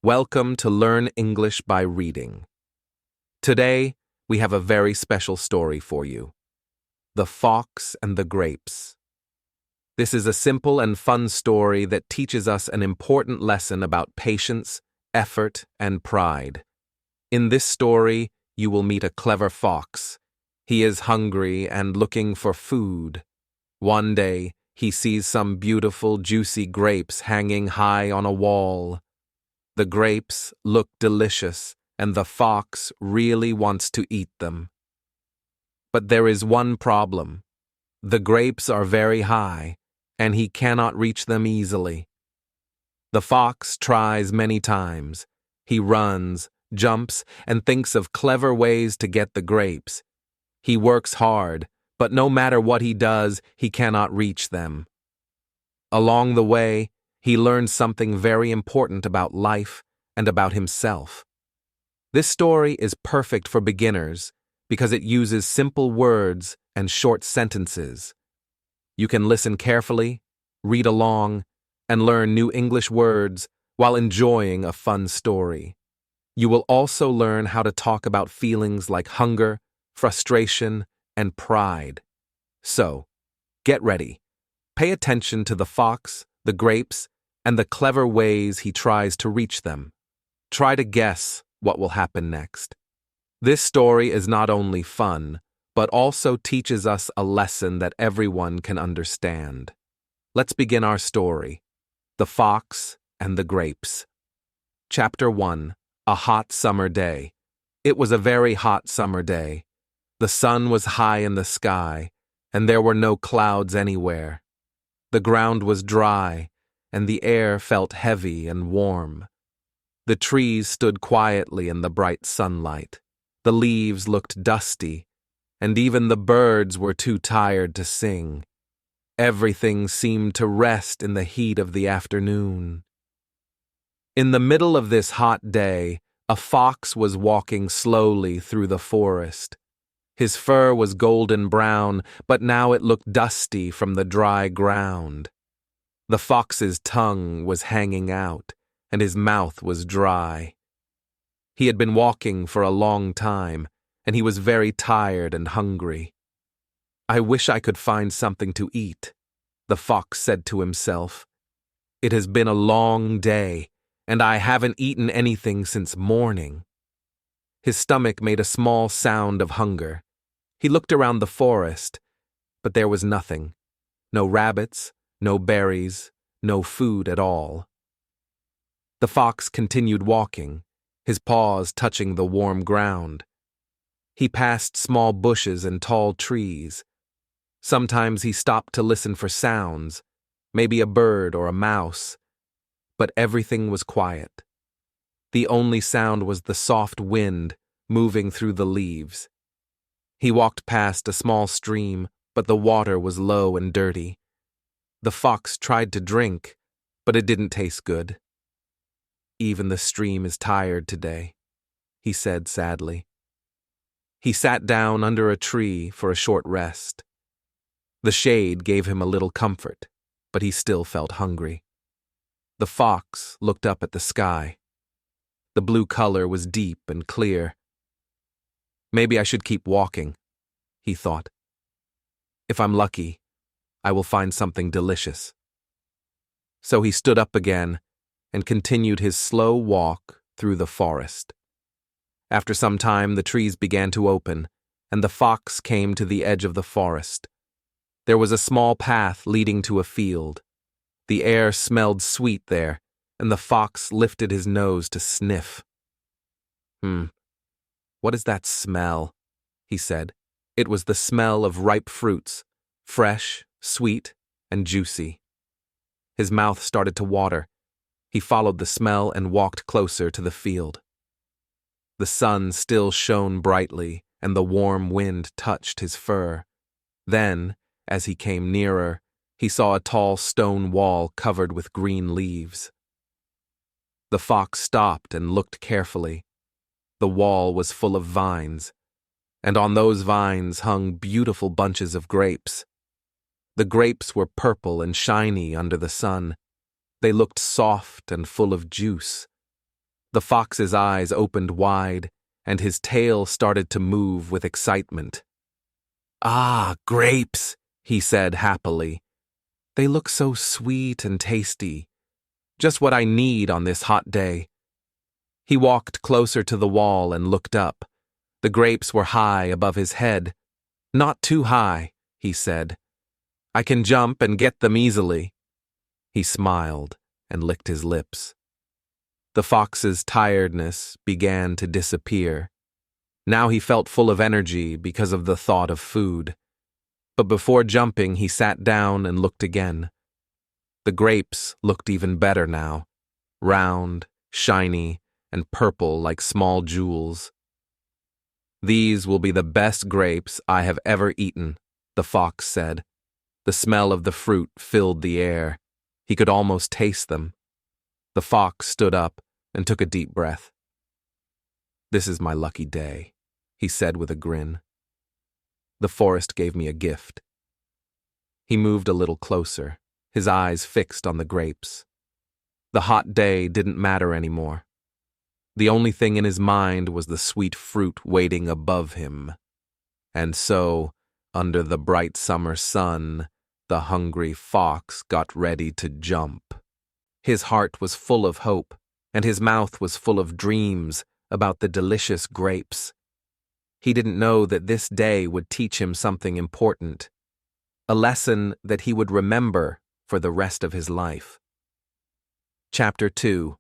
Welcome to Learn English by Reading. Today, we have a very special story for you. The Fox and the Grapes. This is a simple and fun story that teaches us an important lesson about patience, effort, and pride. In this story, you will meet a clever fox. He is hungry and looking for food. One day, he sees some beautiful, juicy grapes hanging high on a wall. The grapes look delicious, and the fox really wants to eat them. But there is one problem. The grapes are very high, and he cannot reach them easily. The fox tries many times. He runs, jumps, and thinks of clever ways to get the grapes. He works hard, but no matter what he does, he cannot reach them. Along the way, he learns something very important about life and about himself. This story is perfect for beginners because it uses simple words and short sentences. You can listen carefully, read along, and learn new English words while enjoying a fun story. You will also learn how to talk about feelings like hunger, frustration, and pride. So, get ready. Pay attention to the fox, the grapes, and the clever ways he tries to reach them. Try to guess what will happen next. This story is not only fun, but also teaches us a lesson that everyone can understand. Let's begin our story. The Fox and the Grapes. Chapter 1. A Hot Summer Day. It was a very hot summer day. The sun was high in the sky, and there were no clouds anywhere. The ground was dry, and the air felt heavy and warm. The trees stood quietly in the bright sunlight. The leaves looked dusty, and even the birds were too tired to sing. Everything seemed to rest in the heat of the afternoon. In the middle of this hot day, a fox was walking slowly through the forest. His fur was golden brown, but now it looked dusty from the dry ground. The fox's tongue was hanging out, and his mouth was dry. He had been walking for a long time, and he was very tired and hungry. "I wish I could find something to eat," the fox said to himself. "It has been a long day, and I haven't eaten anything since morning." His stomach made a small sound of hunger. He looked around the forest, but there was nothing. No rabbits, no berries, no food at all. The fox continued walking, his paws touching the warm ground. He passed small bushes and tall trees. Sometimes he stopped to listen for sounds, maybe a bird or a mouse, but everything was quiet. The only sound was the soft wind moving through the leaves. He walked past a small stream, but the water was low and dirty. The fox tried to drink, but it didn't taste good. "Even the stream is tired today," he said sadly. He sat down under a tree for a short rest. The shade gave him a little comfort, but he still felt hungry. The fox looked up at the sky. The blue color was deep and clear. "Maybe I should keep walking," he thought. "If I'm lucky, I will find something delicious." So he stood up again and continued his slow walk through the forest. After some time, the trees began to open, and the fox came to the edge of the forest. There was a small path leading to a field. The air smelled sweet there, and the fox lifted his nose to sniff. What is that smell?" he said. It was the smell of ripe fruits, fresh, sweet, and juicy. His mouth started to water. He followed the smell and walked closer to the field. The sun still shone brightly, and the warm wind touched his fur. Then, as he came nearer, he saw a tall stone wall covered with green leaves. The fox stopped and looked carefully. The wall was full of vines, and on those vines hung beautiful bunches of grapes. The grapes were purple and shiny under the sun. They looked soft and full of juice. The fox's eyes opened wide, and his tail started to move with excitement. "Ah, grapes," he said happily. "They look so sweet and tasty. Just what I need on this hot day." He walked closer to the wall and looked up. The grapes were high above his head. "Not too high," he said. "I can jump and get them easily." He smiled and licked his lips. The fox's tiredness began to disappear. Now he felt full of energy because of the thought of food. But before jumping, he sat down and looked again. The grapes looked even better now, round, shiny, and purple like small jewels. "These will be the best grapes I have ever eaten," the fox said. The smell of the fruit filled the air. He could almost taste them. The fox stood up and took a deep breath. "This is my lucky day," he said with a grin. "The forest gave me a gift." He moved a little closer, his eyes fixed on the grapes. The hot day didn't matter anymore. The only thing in his mind was the sweet fruit waiting above him. And so, under the bright summer sun, the hungry fox got ready to jump. His heart was full of hope, and his mouth was full of dreams about the delicious grapes. He didn't know that this day would teach him something important, a lesson that he would remember for the rest of his life. Chapter 2.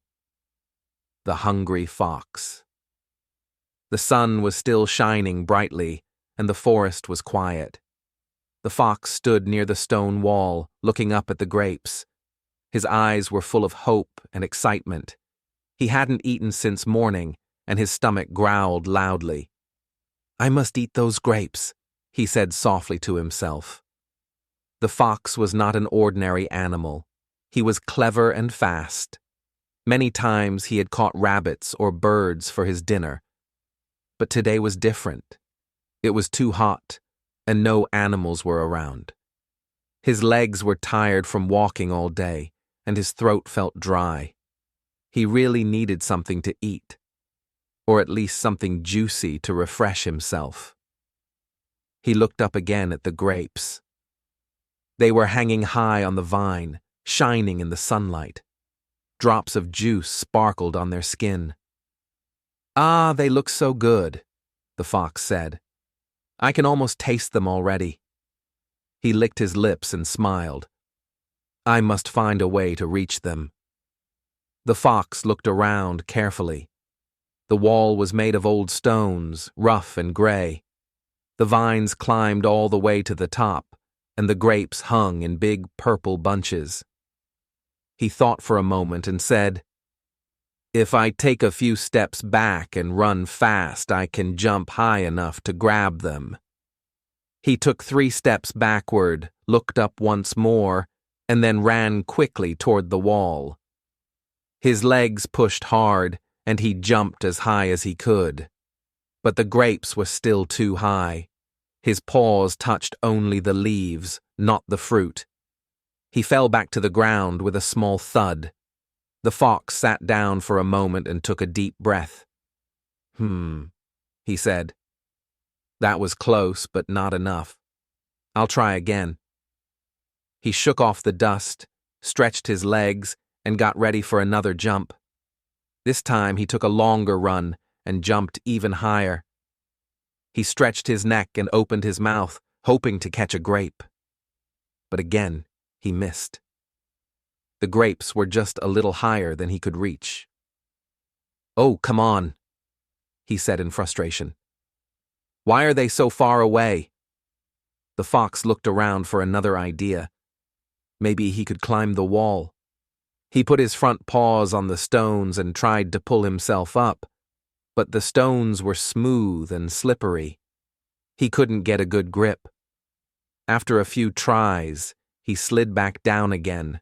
The Hungry Fox. The sun was still shining brightly, and the forest was quiet. The fox stood near the stone wall, looking up at the grapes. His eyes were full of hope and excitement. He hadn't eaten since morning, and his stomach growled loudly. "I must eat those grapes," he said softly to himself. The fox was not an ordinary animal. He was clever and fast. Many times he had caught rabbits or birds for his dinner. But today was different. It was too hot, and no animals were around. His legs were tired from walking all day, and his throat felt dry. He really needed something to eat, or at least something juicy to refresh himself. He looked up again at the grapes. They were hanging high on the vine, shining in the sunlight. Drops of juice sparkled on their skin. "Ah, they look so good," the fox said. "I can almost taste them already." He licked his lips and smiled. "I must find a way to reach them." The fox looked around carefully. The wall was made of old stones, rough and gray. The vines climbed all the way to the top, and the grapes hung in big purple bunches. He thought for a moment and said, "If I take a few steps back and run fast, I can jump high enough to grab them." He took 3 steps backward, looked up once more, and then ran quickly toward the wall. His legs pushed hard, and he jumped as high as he could. But the grapes were still too high. His paws touched only the leaves, not the fruit. He fell back to the ground with a small thud. The fox sat down for a moment and took a deep breath. He said. "That was close, but not enough. I'll try again." He shook off the dust, stretched his legs, and got ready for another jump. This time he took a longer run and jumped even higher. He stretched his neck and opened his mouth, hoping to catch a grape. But again, he missed. The grapes were just a little higher than he could reach. "Oh, come on," he said in frustration. "Why are they so far away?" The fox looked around for another idea. Maybe he could climb the wall. He put his front paws on the stones and tried to pull himself up, but the stones were smooth and slippery. He couldn't get a good grip. After a few tries, he slid back down again.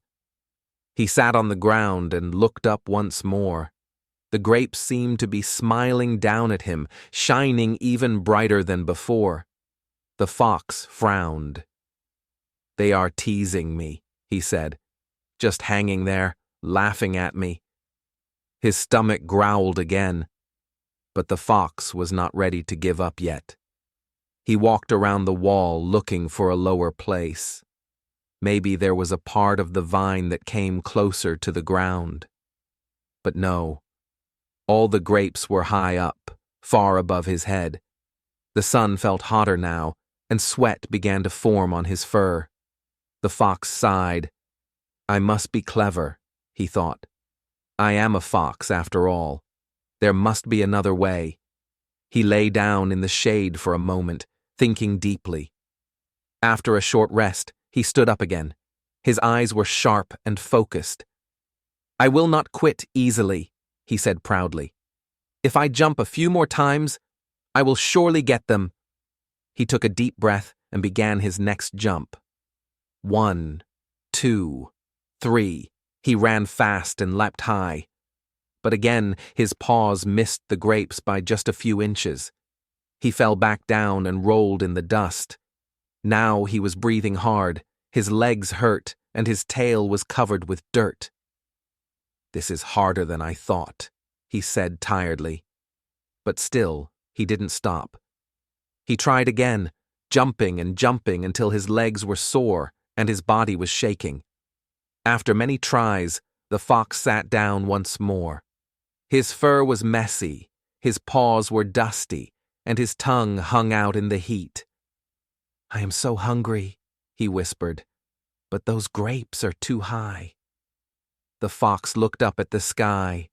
He sat on the ground and looked up once more. The grapes seemed to be smiling down at him, shining even brighter than before. The fox frowned. "They are teasing me," he said, "just hanging there, laughing at me." His stomach growled again, but the fox was not ready to give up yet. He walked around the wall looking for a lower place. Maybe there was a part of the vine that came closer to the ground. But no, all the grapes were high up, far above his head. The sun felt hotter now, and sweat began to form on his fur. The fox sighed. I must be clever, he thought. I am a fox, after all. There must be another way. He lay down in the shade for a moment, thinking deeply. After a short rest, he stood up again. His eyes were sharp and focused. I will not quit easily, he said proudly. If I jump a few more times, I will surely get them. He took a deep breath and began his next jump. 1, 2, 3. He ran fast and leapt high. But again, his paws missed the grapes by just a few inches. He fell back down and rolled in the dust. Now he was breathing hard, his legs hurt, and his tail was covered with dirt. This is harder than I thought, he said tiredly. But still, he didn't stop. He tried again, jumping and jumping until his legs were sore and his body was shaking. After many tries, the fox sat down once more. His fur was messy, his paws were dusty, and his tongue hung out in the heat. I am so hungry, he whispered, but those grapes are too high. The fox looked up at the sky.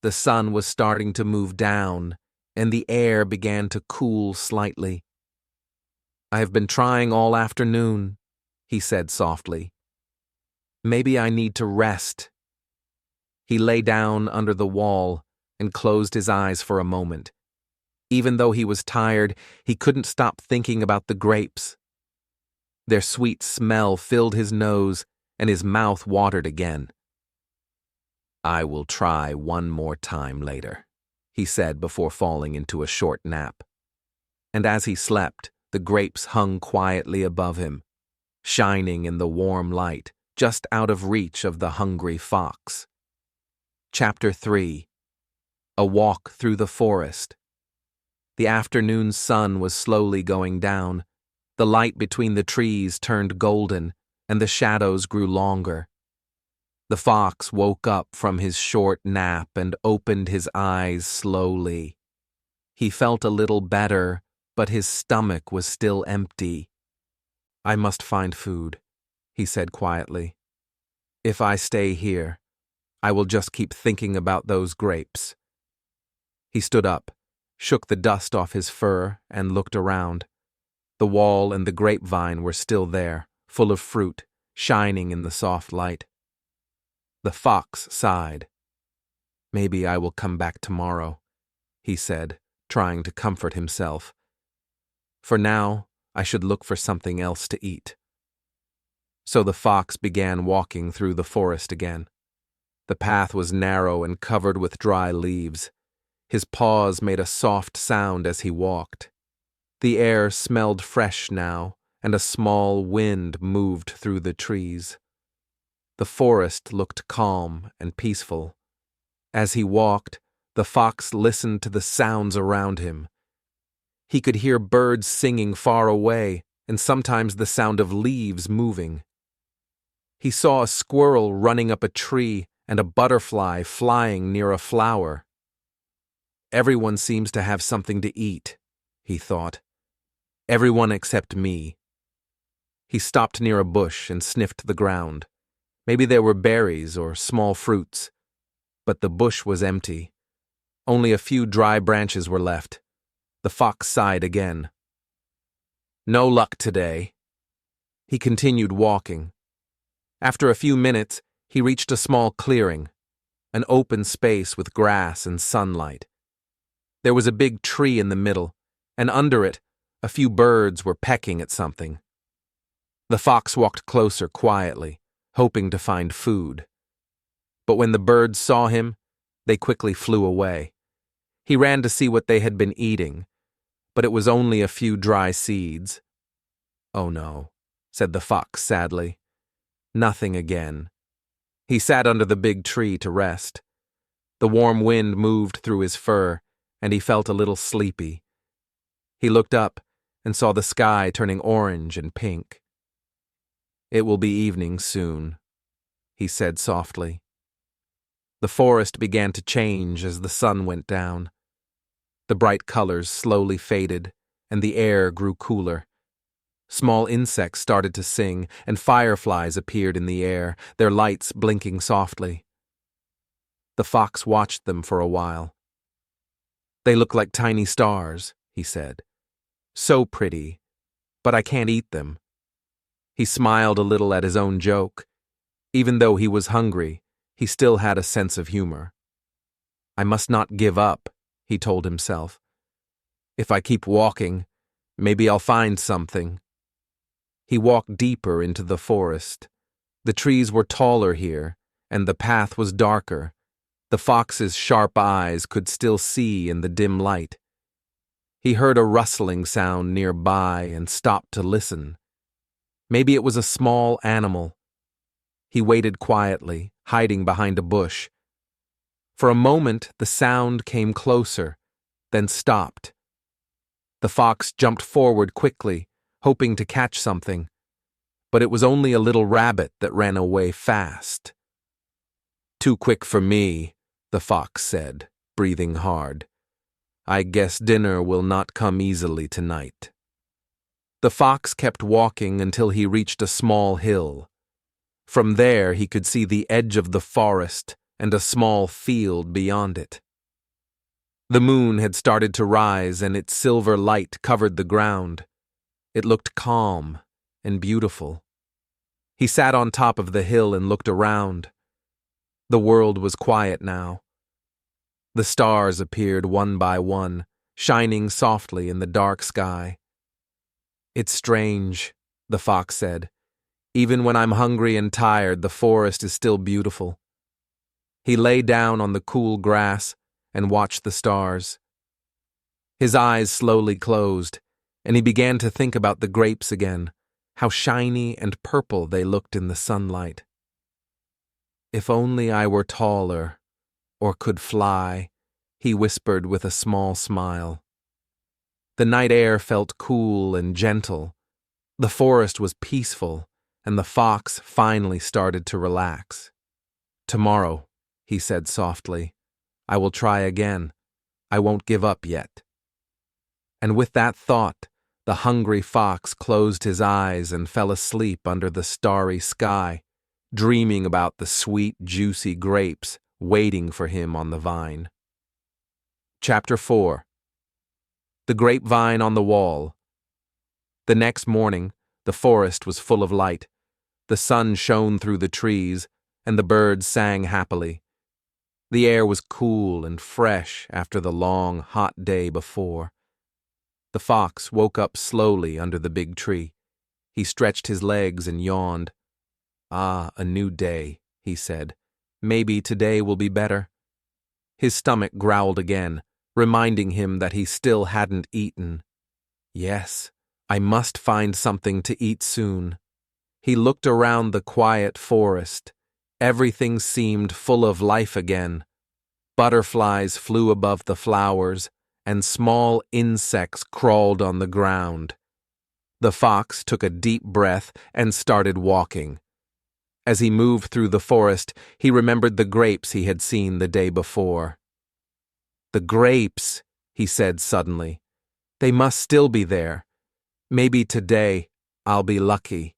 The sun was starting to move down, and the air began to cool slightly. I have been trying all afternoon, he said softly. Maybe I need to rest. He lay down under the wall and closed his eyes for a moment. Even though he was tired, he couldn't stop thinking about the grapes. Their sweet smell filled his nose, and his mouth watered again. I will try one more time later, he said before falling into a short nap. And as he slept, the grapes hung quietly above him, shining in the warm light, just out of reach of the hungry fox. Chapter 3. A Walk Through the Forest. The afternoon sun was slowly going down. The light between the trees turned golden, and the shadows grew longer. The fox woke up from his short nap and opened his eyes slowly. He felt a little better, but his stomach was still empty. I must find food, he said quietly. If I stay here, I will just keep thinking about those grapes. He stood up, shook the dust off his fur, and looked around. The wall and the grapevine were still there, full of fruit, shining in the soft light. The fox sighed. Maybe I will come back tomorrow, he said, trying to comfort himself. For now, I should look for something else to eat. So the fox began walking through the forest again. The path was narrow and covered with dry leaves. His paws made a soft sound as he walked. The air smelled fresh now, and a small wind moved through the trees. The forest looked calm and peaceful. As he walked, the fox listened to the sounds around him. He could hear birds singing far away, and sometimes the sound of leaves moving. He saw a squirrel running up a tree and a butterfly flying near a flower. Everyone seems to have something to eat, he thought. Everyone except me. He stopped near a bush and sniffed the ground. Maybe there were berries or small fruits. But the bush was empty. Only a few dry branches were left. The fox sighed again. No luck today. He continued walking. After a few minutes, he reached a small clearing, an open space with grass and sunlight. There was a big tree in the middle, and under it, a few birds were pecking at something. The fox walked closer quietly, hoping to find food. But when the birds saw him, they quickly flew away. He ran to see what they had been eating, but it was only a few dry seeds. Oh no, said the fox sadly. Nothing again. He sat under the big tree to rest. The The warm wind moved through his fur, and he felt a little sleepy. He looked up and saw the sky turning orange and pink. "It will be evening soon," he said softly. The forest began to change as the sun went down. The bright colors slowly faded, and the air grew cooler. Small insects started to sing, and fireflies appeared in the air, their lights blinking softly. The fox watched them for a while. "They look like tiny stars," he said. "So pretty, but I can't eat them." He smiled a little at his own joke. Even though he was hungry, he still had a sense of humor. "I must not give up," he told himself. "If I keep walking, maybe I'll find something." He walked deeper into the forest. The trees were taller here, and the path was darker. The fox's sharp eyes could still see in the dim light. He heard a rustling sound nearby and stopped to listen. Maybe it was a small animal. He waited quietly, hiding behind a bush. For a moment, the sound came closer, then stopped. The fox jumped forward quickly, hoping to catch something, but it was only a little rabbit that ran away fast. "Too quick for me," the fox said, breathing hard. "I guess dinner will not come easily tonight." The fox kept walking until he reached a small hill. From there he could see the edge of the forest and a small field beyond it. The moon had started to rise and its silver light covered the ground. It looked calm and beautiful. He sat on top of the hill and looked around. The world was quiet now. The stars appeared one by one, shining softly in the dark sky. "It's strange," the fox said. "Even when I'm hungry and tired, the forest is still beautiful." He lay down on the cool grass and watched the stars. His eyes slowly closed, and he began to think about the grapes again, how shiny and purple they looked in the sunlight. "If only I were taller, or could fly," he whispered with a small smile. The night air felt cool and gentle. The forest was peaceful, and the fox finally started to relax. "Tomorrow," he said softly, "I will try again. I won't give up yet." And with that thought, the hungry fox closed his eyes and fell asleep under the starry sky, dreaming about the sweet, juicy grapes waiting for him on the vine. Chapter 4. The Grapevine on the Wall. The next morning, the forest was full of light. The sun shone through the trees, and the birds sang happily. The air was cool and fresh after the long, hot day before. The fox woke up slowly under the big tree. He stretched his legs and yawned. "Ah, a new day," he said. "Maybe today will be better." His stomach growled again, reminding him that he still hadn't eaten. Yes, I must find something to eat soon. He looked around the quiet forest. Everything seemed full of life again. Butterflies flew above the flowers, and small insects crawled on the ground. The fox took a deep breath and started walking. As he moved through the forest, he remembered the grapes he had seen the day before. "The grapes," he said suddenly. "They must still be there. Maybe today I'll be lucky."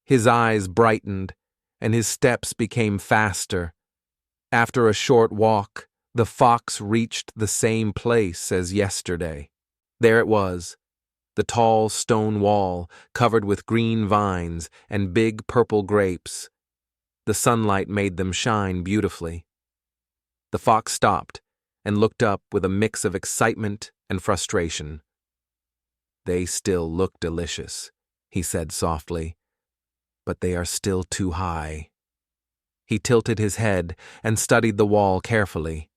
His eyes brightened, and his steps became faster. After a short walk, the fox reached the same place as yesterday. There it was, the tall stone wall covered with green vines and big purple grapes. The sunlight made them shine beautifully. The fox stopped and looked up with a mix of excitement and frustration. "They still look delicious," he said softly, "but they are still too high." He tilted his head and studied the wall carefully.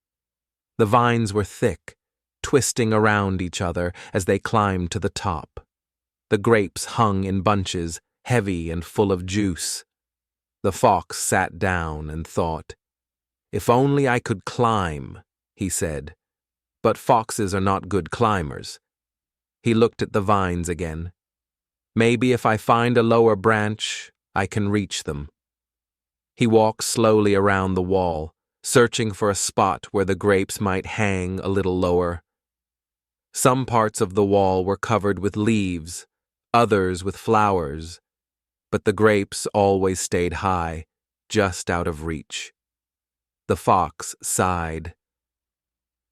The vines were thick, twisting around each other as they climbed to the top. The grapes hung in bunches, heavy and full of juice. The fox sat down and thought. "If only I could climb," he said. "But foxes are not good climbers." He looked at the vines again. "Maybe if I find a lower branch, I can reach them." He walked slowly around the wall, searching for a spot where the grapes might hang a little lower. Some parts of the wall were covered with leaves, others with flowers, but the grapes always stayed high, just out of reach. The fox sighed.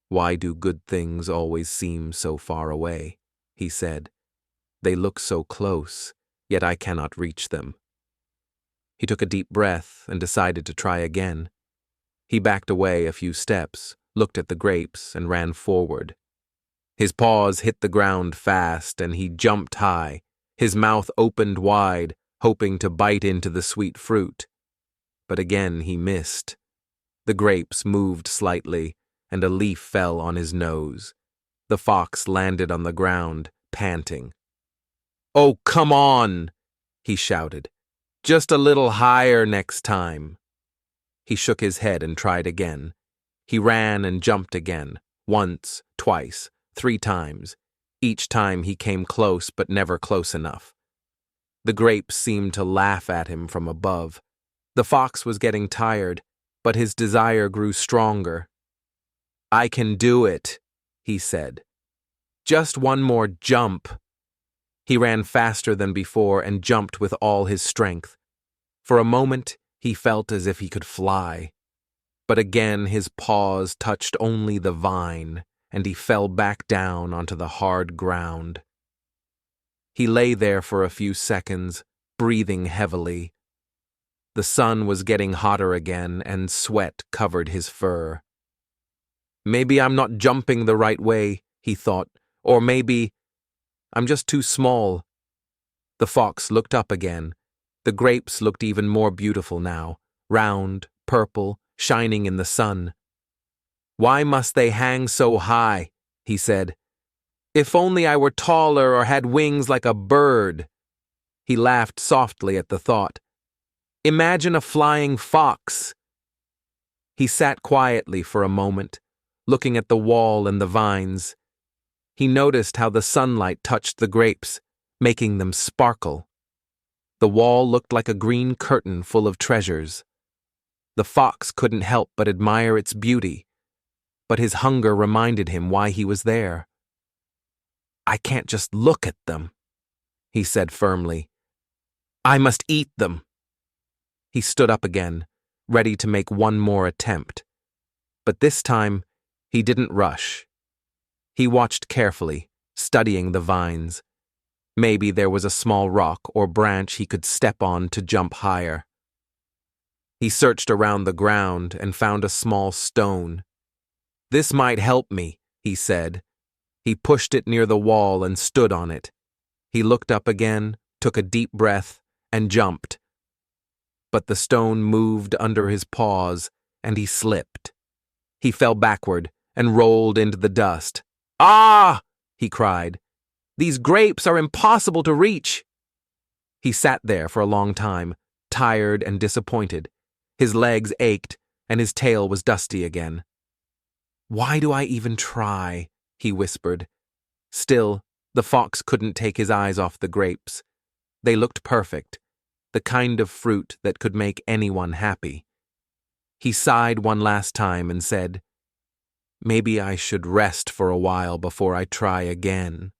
"Why do good things always seem so far away?" he said. "They look so close, yet I cannot reach them." He took a deep breath and decided to try again. He backed away a few steps, looked at the grapes, and ran forward. His paws hit the ground fast, and he jumped high, his mouth opened wide, hoping to bite into the sweet fruit. But again he missed. The grapes moved slightly, and a leaf fell on his nose. The fox landed on the ground, panting. "Oh, come on!" he shouted. "Just a little higher next time." He shook his head and tried again. He ran and jumped again, once, twice, 3 times. Each time he came close, but never close enough. The grapes seemed to laugh at him from above. The fox was getting tired, but his desire grew stronger. "I can do it," he said. "Just one more jump." He ran faster than before and jumped with all his strength. For a moment, he felt as if he could fly. But again his paws touched only the vine, and he fell back down onto the hard ground. He lay there for a few seconds, breathing heavily. The sun was getting hotter again, and sweat covered his fur. "Maybe I'm not jumping the right way," he thought, "or maybe I'm just too small." The fox looked up again. The grapes looked even more beautiful now, round, purple, shining in the sun. "Why must they hang so high?" he said. "If only I were taller or had wings like a bird." He laughed softly at the thought. "Imagine a flying fox." He sat quietly for a moment, looking at the wall and the vines. He noticed how the sunlight touched the grapes, making them sparkle. The wall looked like a green curtain full of treasures. The fox couldn't help but admire its beauty, but his hunger reminded him why he was there. "I can't just look at them," he said firmly. "I must eat them." He stood up again, ready to make one more attempt. But this time, he didn't rush. He watched carefully, studying the vines. Maybe there was a small rock or branch he could step on to jump higher. He searched around the ground and found a small stone. "This might help me," he said. He pushed it near the wall and stood on it. He looked up again, took a deep breath, and jumped. But the stone moved under his paws, and he slipped. He fell backward and rolled into the dust. "Ah!" he cried. "These grapes are impossible to reach." He sat there for a long time, tired and disappointed. His legs ached, and his tail was dusty again. "Why do I even try?" he whispered. Still, the fox couldn't take his eyes off the grapes. They looked perfect, the kind of fruit that could make anyone happy. He sighed one last time and said, "Maybe I should rest for a while before I try again."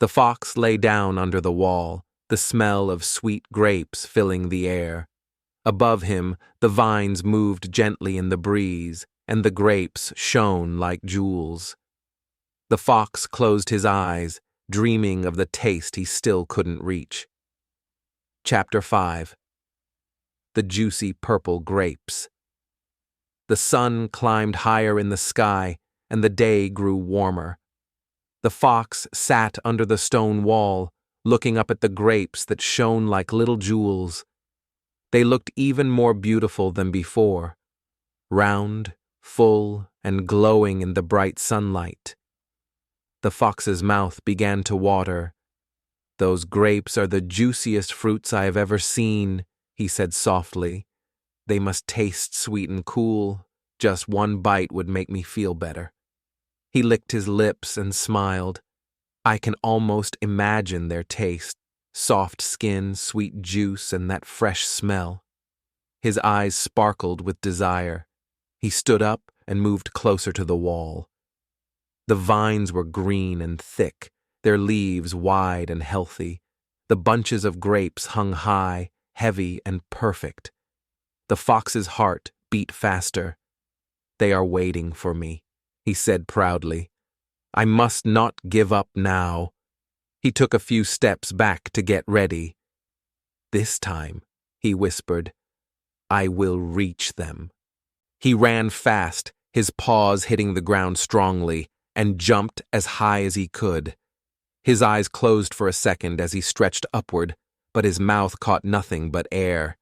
The fox lay down under the wall, the smell of sweet grapes filling the air. Above him, the vines moved gently in the breeze, and the grapes shone like jewels. The fox closed his eyes, dreaming of the taste he still couldn't reach. Chapter 5. The Juicy Purple Grapes. The sun climbed higher in the sky, and the day grew warmer. The fox sat under the stone wall, looking up at the grapes that shone like little jewels. They looked even more beautiful than before, round, full, and glowing in the bright sunlight. The fox's mouth began to water. "Those grapes are the juiciest fruits I have ever seen," he said softly. They must taste sweet and cool. Just one bite would make me feel better. He licked his lips and smiled. I can almost imagine their taste, soft skin, sweet juice, and that fresh smell. His eyes sparkled with desire. He stood up and moved closer to the wall. The vines were green and thick, their leaves wide and healthy. The bunches of grapes hung high, heavy, and perfect. The fox's heart beat faster. "They are waiting for me," he said proudly. "I must not give up now." He took a few steps back to get ready. "This time," he whispered, "I will reach them." He ran fast, his paws hitting the ground strongly, and jumped as high as he could. His eyes closed for a second as he stretched upward, but his mouth caught nothing but air.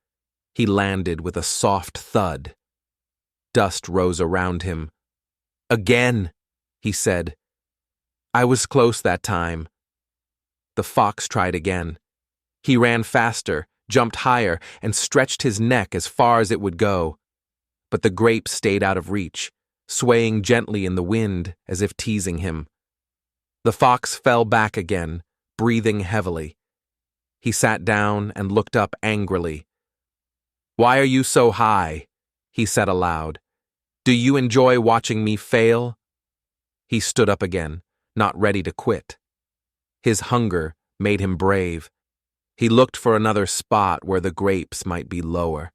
He landed with a soft thud. Dust rose around him. "Again," he said. "I was close that time." The fox tried again. He ran faster, jumped higher, and stretched his neck as far as it would go. But the grapes stayed out of reach, swaying gently in the wind as if teasing him. The fox fell back again, breathing heavily. He sat down and looked up angrily. "Why are you so high?" he said aloud. "Do you enjoy watching me fail?" He stood up again, not ready to quit. His hunger made him brave. He looked for another spot where the grapes might be lower.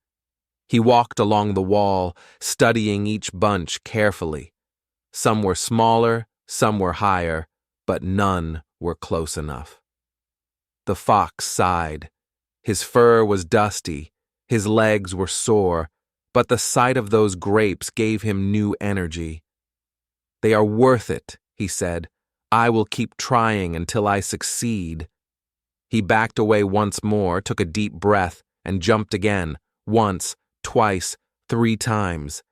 He walked along the wall, studying each bunch carefully. Some were smaller, some were higher, but none were close enough. The fox sighed. His fur was dusty, his legs were sore, but the sight of those grapes gave him new energy. "They are worth it," he said. "I will keep trying until I succeed." He backed away once more, took a deep breath, and jumped again, once, twice, 3 times.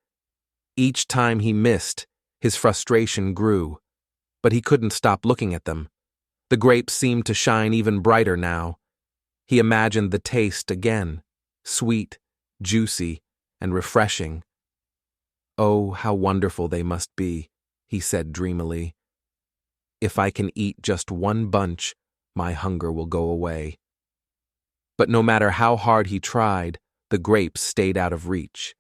Each time he missed, his frustration grew, but he couldn't stop looking at them. The grapes seemed to shine even brighter now. He imagined the taste again, sweet, juicy, and refreshing. "Oh, how wonderful they must be," he said dreamily. "If I can eat just one bunch, my hunger will go away." But no matter how hard he tried, the grapes stayed out of reach.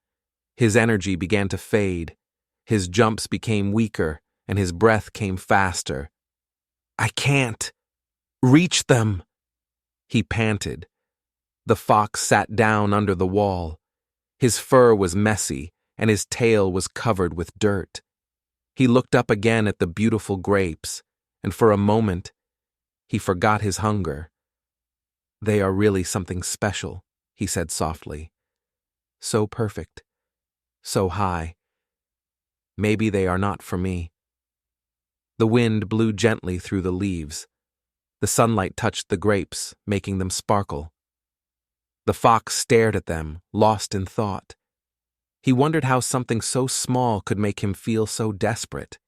His energy began to fade. His jumps became weaker, and his breath came faster. "I can't reach them," he panted. The fox sat down under the wall. His fur was messy, and his tail was covered with dirt. He looked up again at the beautiful grapes, and for a moment, he forgot his hunger. "They are really something special," he said softly. "So perfect, so high. Maybe they are not for me." The wind blew gently through the leaves. The sunlight touched the grapes, making them sparkle. The fox stared at them, lost in thought. He wondered how something so small could make him feel so desperate.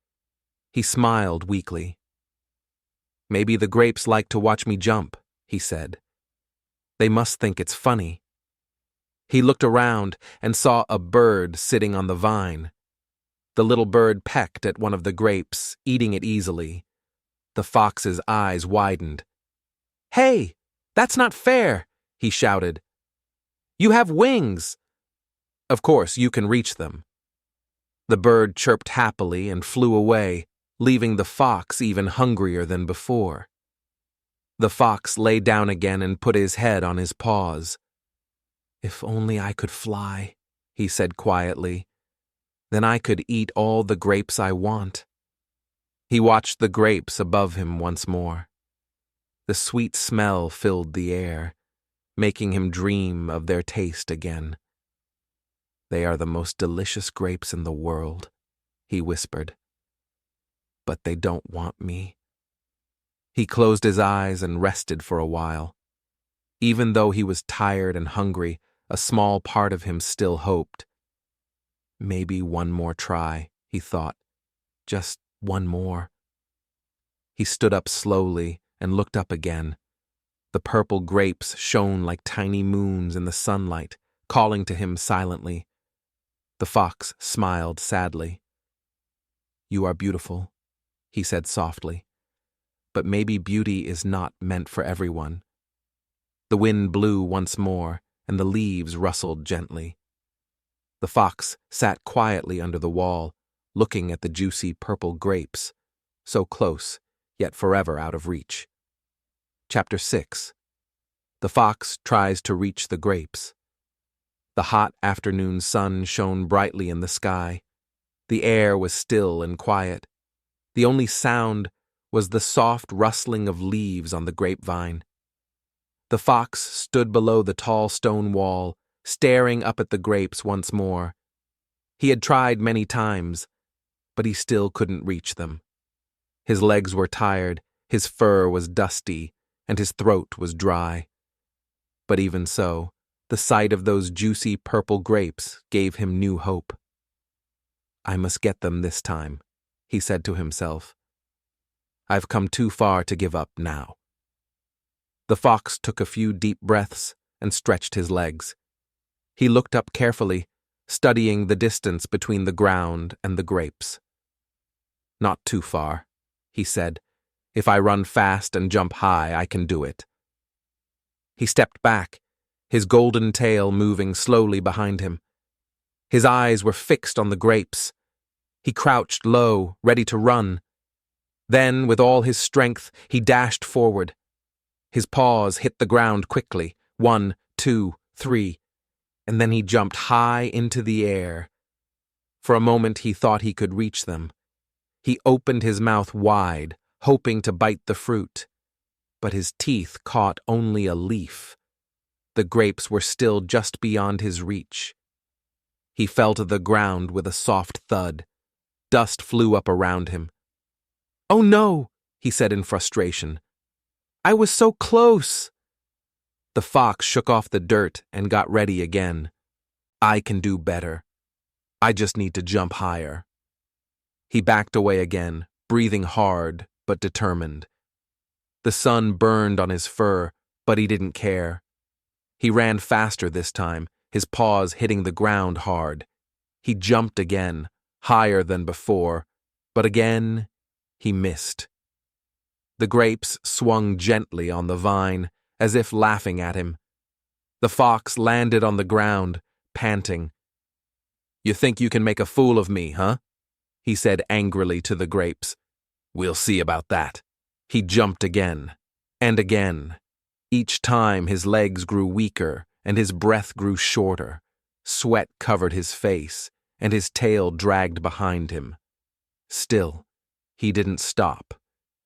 He smiled weakly. "Maybe the grapes like to watch me jump," he said. "They must think it's funny." He looked around and saw a bird sitting on the vine. The little bird pecked at one of the grapes, eating it easily. The fox's eyes widened. "Hey, that's not fair," he shouted. "You have wings. Of course, you can reach them." The bird chirped happily and flew away, leaving the fox even hungrier than before. The fox lay down again and put his head on his paws. "If only I could fly," he said quietly. "Then I could eat all the grapes I want." He watched the grapes above him once more. The sweet smell filled the air, making him dream of their taste again. "They are the most delicious grapes in the world," he whispered. "But they don't want me." He closed his eyes and rested for a while. Even though he was tired and hungry, a small part of him still hoped. "Maybe one more try," he thought. "Just one more." He stood up slowly and looked up again. The purple grapes shone like tiny moons in the sunlight, calling to him silently. The fox smiled sadly. "You are beautiful," he said softly. "But maybe beauty is not meant for everyone." The wind blew once more, and the leaves rustled gently. The fox sat quietly under the wall, looking at the juicy purple grapes, so close, yet forever out of reach. Chapter 6. The fox tries to reach the grapes. The hot afternoon sun shone brightly in the sky. The air was still and quiet. The only sound was the soft rustling of leaves on the grapevine. The fox stood below the tall stone wall, staring up at the grapes once more. He had tried many times, but he still couldn't reach them. His legs were tired, his fur was dusty, and his throat was dry. But even so, the sight of those juicy purple grapes gave him new hope. "I must get them this time," he said to himself. "I've come too far to give up now." The fox took a few deep breaths and stretched his legs. He looked up carefully, studying the distance between the ground and the grapes. "Not too far," he said. "If I run fast and jump high, I can do it." He stepped back, his golden tail moving slowly behind him. His eyes were fixed on the grapes. He crouched low, ready to run. Then, with all his strength, he dashed forward. His paws hit the ground quickly, 1, 2, 3, and then he jumped high into the air. For a moment he thought he could reach them. He opened his mouth wide, hoping to bite the fruit. But his teeth caught only a leaf. The grapes were still just beyond his reach. He fell to the ground with a soft thud. Dust flew up around him. "Oh no," he said in frustration. "I was so close." The fox shook off the dirt and got ready again. "I can do better. I just need to jump higher." He backed away again, breathing hard but determined. The sun burned on his fur, but he didn't care. He ran faster this time, his paws hitting the ground hard. He jumped again, higher than before, but again he missed. The grapes swung gently on the vine, as if laughing at him. The fox landed on the ground, panting. "You think you can make a fool of me, huh?" he said angrily to the grapes. "We'll see about that." He jumped again, and again. Each time his legs grew weaker, and his breath grew shorter. Sweat covered his face, and his tail dragged behind him. Still, he didn't stop.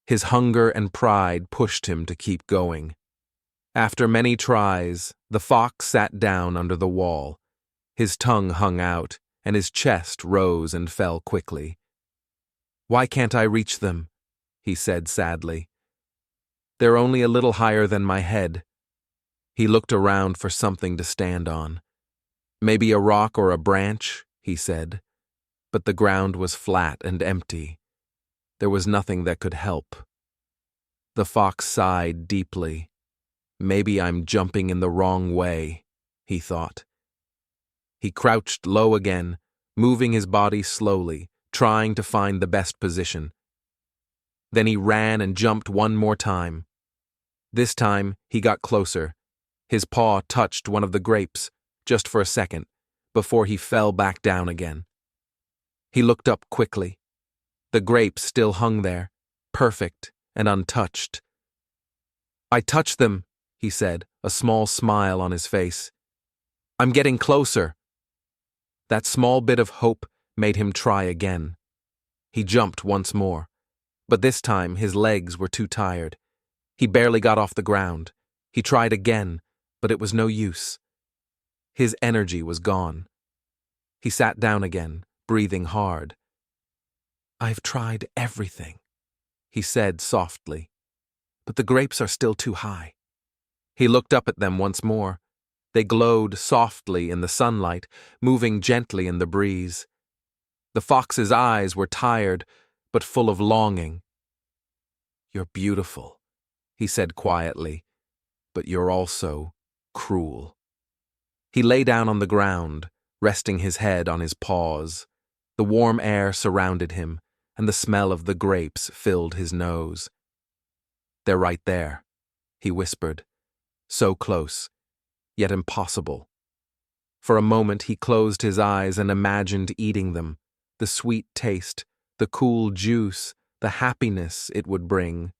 His hunger and pride pushed him to keep going. After many tries, the fox sat down under the wall. His tongue hung out, and his chest rose and fell quickly. "Why can't I reach them?" he said sadly. "They're only a little higher than my head." He looked around for something to stand on. "Maybe a rock or a branch," he said. But the ground was flat and empty. There was nothing that could help. The fox sighed deeply. "Maybe I'm jumping in the wrong way," he thought. He crouched low again, moving his body slowly, trying to find the best position. Then he ran and jumped one more time. This time, he got closer. His paw touched one of the grapes, just for a second, before he fell back down again. He looked up quickly. The grapes still hung there, perfect and untouched. "I touched them," he said, a small smile on his face. "I'm getting closer." That small bit of hope made him try again. He jumped once more, but this time his legs were too tired. He barely got off the ground. He tried again, but it was no use. His energy was gone. He sat down again, breathing hard. "I've tried everything," he said softly, "but the grapes are still too high." He looked up at them once more. They glowed softly in the sunlight, moving gently in the breeze. The fox's eyes were tired, but full of longing. "You're beautiful," he said quietly, "but you're also cruel." He lay down on the ground, resting his head on his paws. The warm air surrounded him, and the smell of the grapes filled his nose. "They're right there," he whispered. So close, yet impossible. For a moment he closed his eyes and imagined eating them, the sweet taste, the cool juice, the happiness it would bring.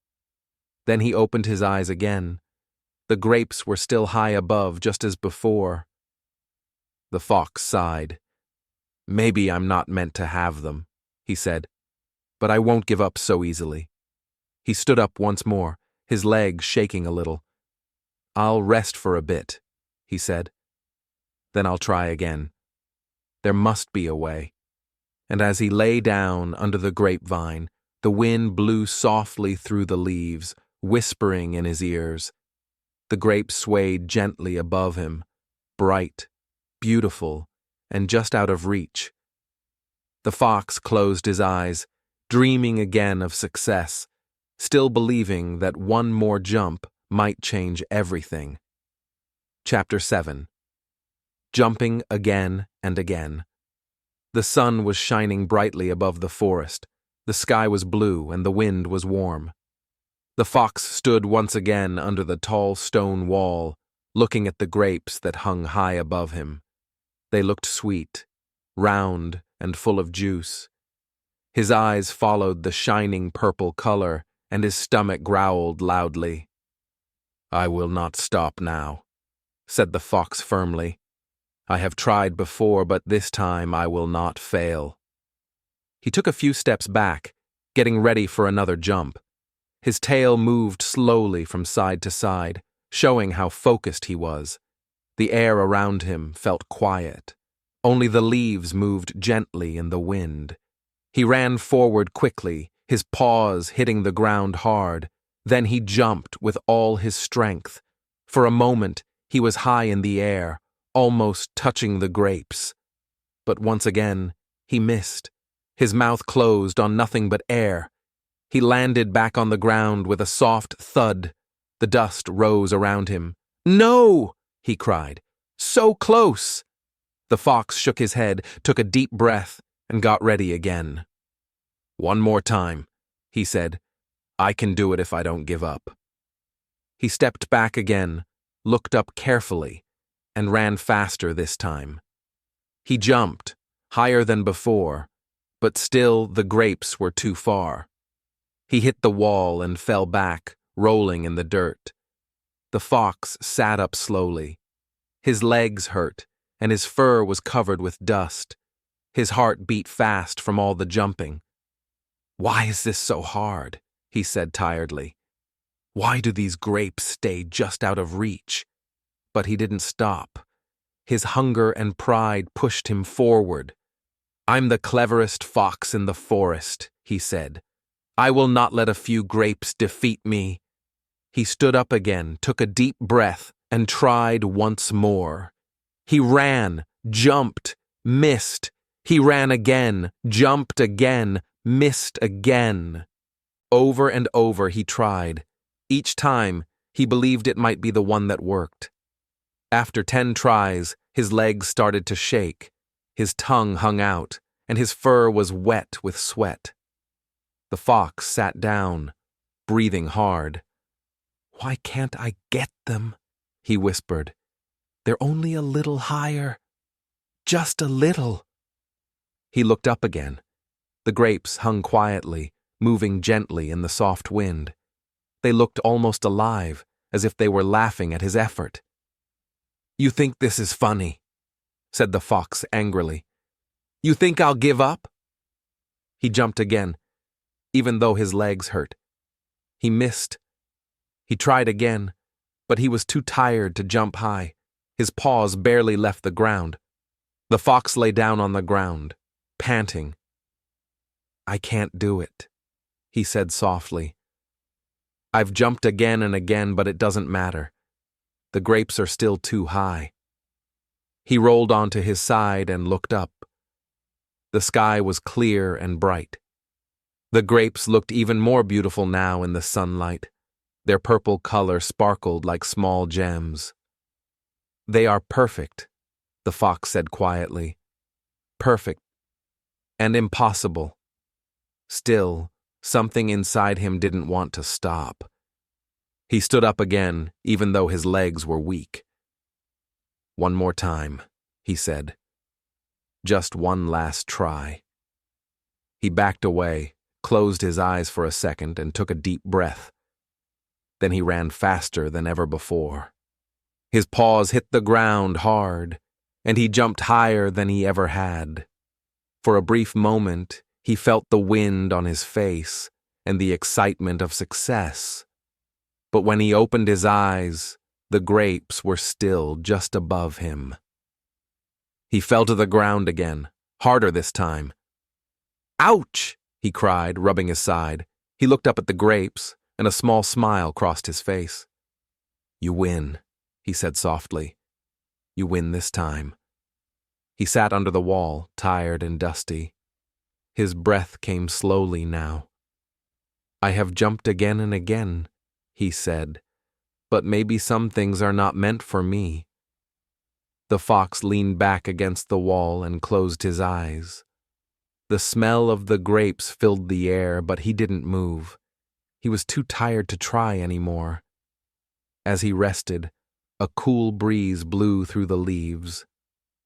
Then he opened his eyes again. The grapes were still high above, just as before. The fox sighed. "Maybe I'm not meant to have them," he said, "but I won't give up so easily." He stood up once more, his legs shaking a little. "I'll rest for a bit," he said. "Then I'll try again. There must be a way." And as he lay down under the grapevine, the wind blew softly through the leaves, whispering in his ears. The grapes swayed gently above him, bright, beautiful, and just out of reach. The fox closed his eyes, dreaming again of success, still believing that one more jump might change everything. Chapter 7. Jumping again and again. The sun was shining brightly above the forest. The sky was blue and the wind was warm. The fox stood once again under the tall stone wall, looking at the grapes that hung high above him. They looked sweet, round, and full of juice. His eyes followed the shining purple color, and his stomach growled loudly. "I will not stop now," said the fox firmly. "I have tried before, but this time I will not fail." He took a few steps back, getting ready for another jump. His tail moved slowly from side to side, showing how focused he was. The air around him felt quiet. Only the leaves moved gently in the wind. He ran forward quickly, his paws hitting the ground hard. Then he jumped with all his strength. For a moment, he was high in the air, almost touching the grapes. But once again, he missed. His mouth closed on nothing but air. He landed back on the ground with a soft thud. The dust rose around him. "No!" he cried. "So close!" The fox shook his head, took a deep breath, and got ready again. "One more time," he said. "I can do it if I don't give up." He stepped back again, looked up carefully, and ran faster this time. He jumped, higher than before, but still the grapes were too far. He hit the wall and fell back, rolling in the dirt. The fox sat up slowly. His legs hurt, and his fur was covered with dust. His heart beat fast from all the jumping. "Why is this so hard?" he said tiredly. "Why do these grapes stay just out of reach?" But he didn't stop. His hunger and pride pushed him forward. "I'm the cleverest fox in the forest," he said. "I will not let a few grapes defeat me." He stood up again, took a deep breath, and tried once more. He ran, jumped, missed. He ran again, jumped again, missed again. Over and over he tried. Each time, he believed it might be the one that worked. After 10 tries, his legs started to shake. His tongue hung out, and his fur was wet with sweat. The fox sat down, breathing hard. "Why can't I get them?" he whispered. "They're only a little higher. Just a little." He looked up again. The grapes hung quietly, moving gently in the soft wind. They looked almost alive, as if they were laughing at his effort. "You think this is funny?" said the fox angrily. "You think I'll give up?" He jumped again, even though his legs hurt. He missed. He tried again, but he was too tired to jump high. His paws barely left the ground. The fox lay down on the ground, panting. "I can't do it," he said softly. "I've jumped again and again, but it doesn't matter. The grapes are still too high." He rolled onto his side and looked up. The sky was clear and bright. The grapes looked even more beautiful now in the sunlight. Their purple color sparkled like small gems. "They are perfect," the fox said quietly. Perfect and impossible. Still, something inside him didn't want to stop. He stood up again, even though his legs were weak. One more time, he said. Just one last try. He backed away, closed his eyes for a second, and took a deep breath. Then he ran faster than ever before. His paws hit the ground hard, and he jumped higher than he ever had. For a brief moment, he felt the wind on his face and the excitement of success. But when he opened his eyes, the grapes were still just above him. He fell to the ground again, harder this time. Ouch! He cried, rubbing his side. He looked up at the grapes, and a small smile crossed his face. You win, he said softly. You win this time. He sat under the wall, tired and dusty. His breath came slowly now. I have jumped again and again, he said, but maybe some things are not meant for me. The fox leaned back against the wall and closed his eyes. The smell of the grapes filled the air, but he didn't move. He was too tired to try anymore. As he rested, a cool breeze blew through the leaves.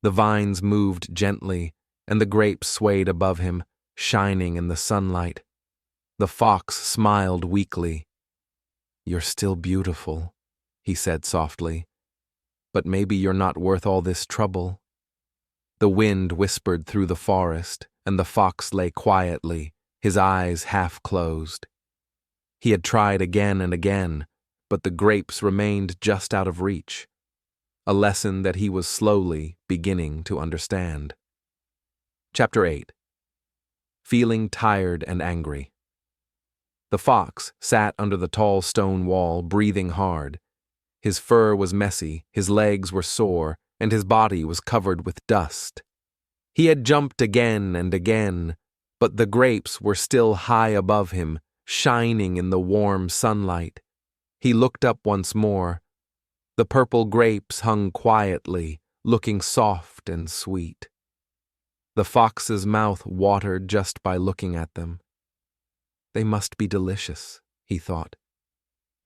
The vines moved gently, and the grapes swayed above him, shining in the sunlight. The fox smiled weakly. You're still beautiful, he said softly, but maybe you're not worth all this trouble. The wind whispered through the forest, and the fox lay quietly, his eyes half closed. He had tried again and again, but the grapes remained just out of reach, a lesson that he was slowly beginning to understand. Chapter 8. Feeling tired and angry. The fox sat under the tall stone wall, breathing hard. His fur was messy, his legs were sore, and his body was covered with dust. He had jumped again and again, but the grapes were still high above him, shining in the warm sunlight. He looked up once more. The purple grapes hung quietly, looking soft and sweet. The fox's mouth watered just by looking at them. They must be delicious, he thought.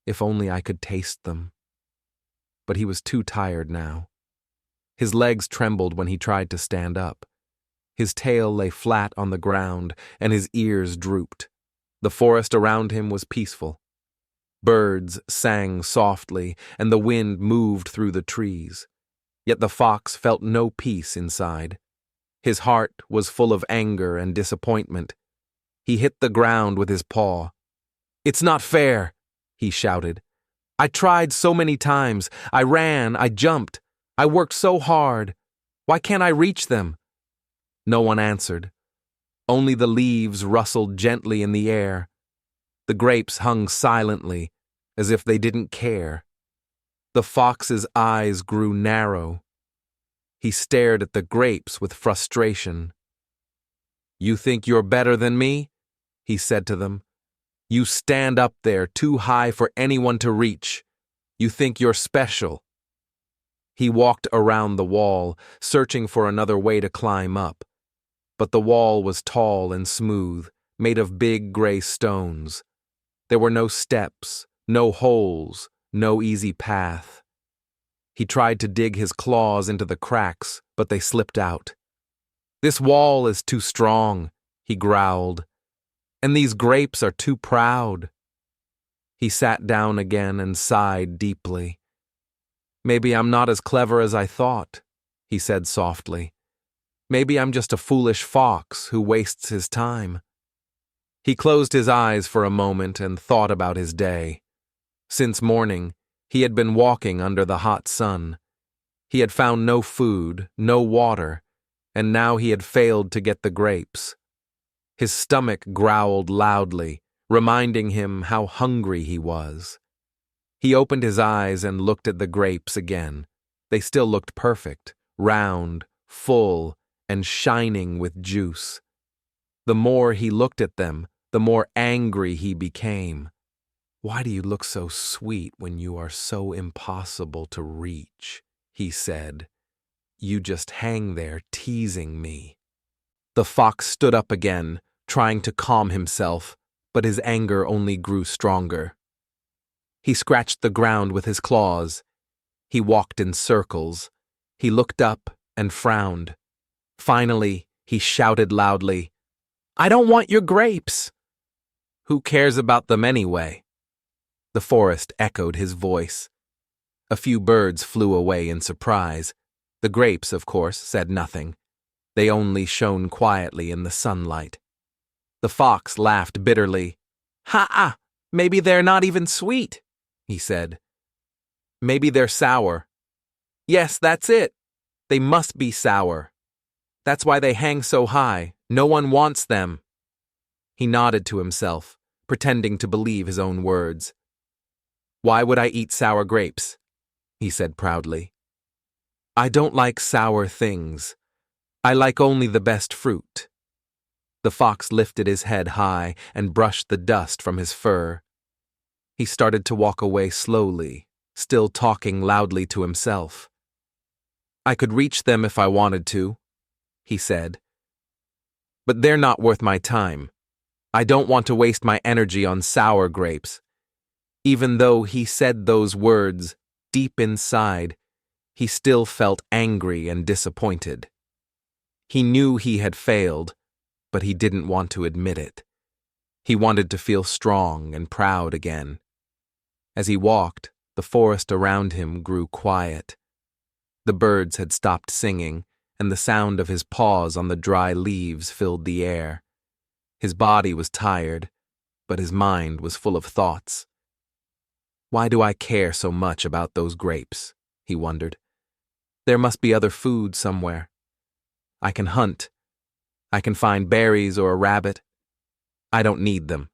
If only I could taste them. But he was too tired now. His legs trembled when he tried to stand up. His tail lay flat on the ground, and his ears drooped. The forest around him was peaceful. Birds sang softly, and the wind moved through the trees. Yet the fox felt no peace inside. His heart was full of anger and disappointment. He hit the ground with his paw. It's not fair, he shouted. I tried so many times. I ran, I jumped. I worked so hard. Why can't I reach them? No one answered. Only the leaves rustled gently in the air. The grapes hung silently, as if they didn't care. The fox's eyes grew narrow. He stared at the grapes with frustration. You think you're better than me? He said to them. You stand up there too high for anyone to reach. You think you're special. He walked around the wall, searching for another way to climb up. But the wall was tall and smooth, made of big gray stones. There were no steps, no holes, no easy path. He tried to dig his claws into the cracks, but they slipped out. This wall is too strong, he growled. And these grapes are too proud. He sat down again and sighed deeply. Maybe I'm not as clever as I thought, he said softly. Maybe I'm just a foolish fox who wastes his time. He closed his eyes for a moment and thought about his day. Since morning, he had been walking under the hot sun. He had found no food, no water, and now he had failed to get the grapes. His stomach growled loudly, reminding him how hungry he was. He opened his eyes and looked at the grapes again. They still looked perfect, round, full, and shining with juice. The more he looked at them, the more angry he became. Why do you look so sweet when you are so impossible to reach? He said. You just hang there teasing me. The fox stood up again, trying to calm himself, but his anger only grew stronger. He scratched the ground with his claws. He walked in circles. He looked up and frowned. Finally, he shouted loudly, "I don't want your grapes!" "Who cares about them anyway?" The forest echoed his voice. A few birds flew away in surprise. The grapes, of course, said nothing. They only shone quietly in the sunlight. The fox laughed bitterly. "Ha-ah! Maybe they're not even sweet," he said. "Maybe they're sour." "Yes, that's it. They must be sour. That's why they hang so high. No one wants them." He nodded to himself, pretending to believe his own words. "Why would I eat sour grapes?" he said proudly. "I don't like sour things. I like only the best fruit." The fox lifted his head high and brushed the dust from his fur. He started to walk away slowly, still talking loudly to himself. "I could reach them if I wanted to," he said. "But they're not worth my time. I don't want to waste my energy on sour grapes." Even though he said those words, deep inside, he still felt angry and disappointed. He knew he had failed, but he didn't want to admit it. He wanted to feel strong and proud again. As he walked, the forest around him grew quiet. The birds had stopped singing, and the sound of his paws on the dry leaves filled the air. His body was tired, but his mind was full of thoughts. "Why do I care so much about those grapes?" he wondered. "There must be other food somewhere. I can hunt. I can find berries or a rabbit. I don't need them."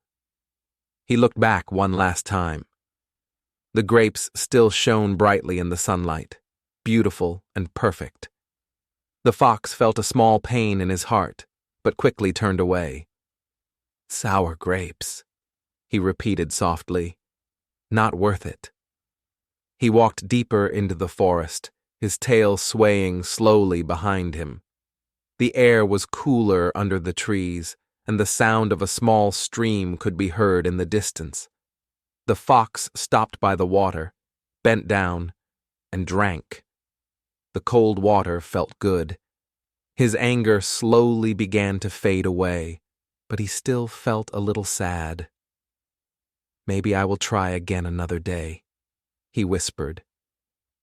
He looked back one last time. The grapes still shone brightly in the sunlight, beautiful and perfect. The fox felt a small pain in his heart, but quickly turned away. "Sour grapes," he repeated softly. "Not worth it." He walked deeper into the forest, his tail swaying slowly behind him. The air was cooler under the trees, and the sound of a small stream could be heard in the distance. The fox stopped by the water, bent down, and drank. The cold water felt good. His anger slowly began to fade away, but he still felt a little sad. "Maybe I will try again another day," he whispered.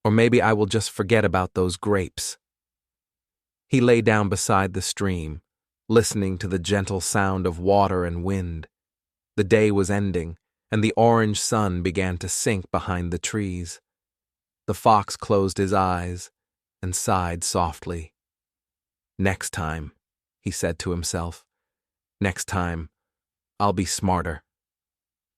"Or maybe I will just forget about those grapes." He lay down beside the stream, listening to the gentle sound of water and wind. The day was ending, and the orange sun began to sink behind the trees. The fox closed his eyes and sighed softly. "Next time," he said to himself, "next time, I'll be smarter."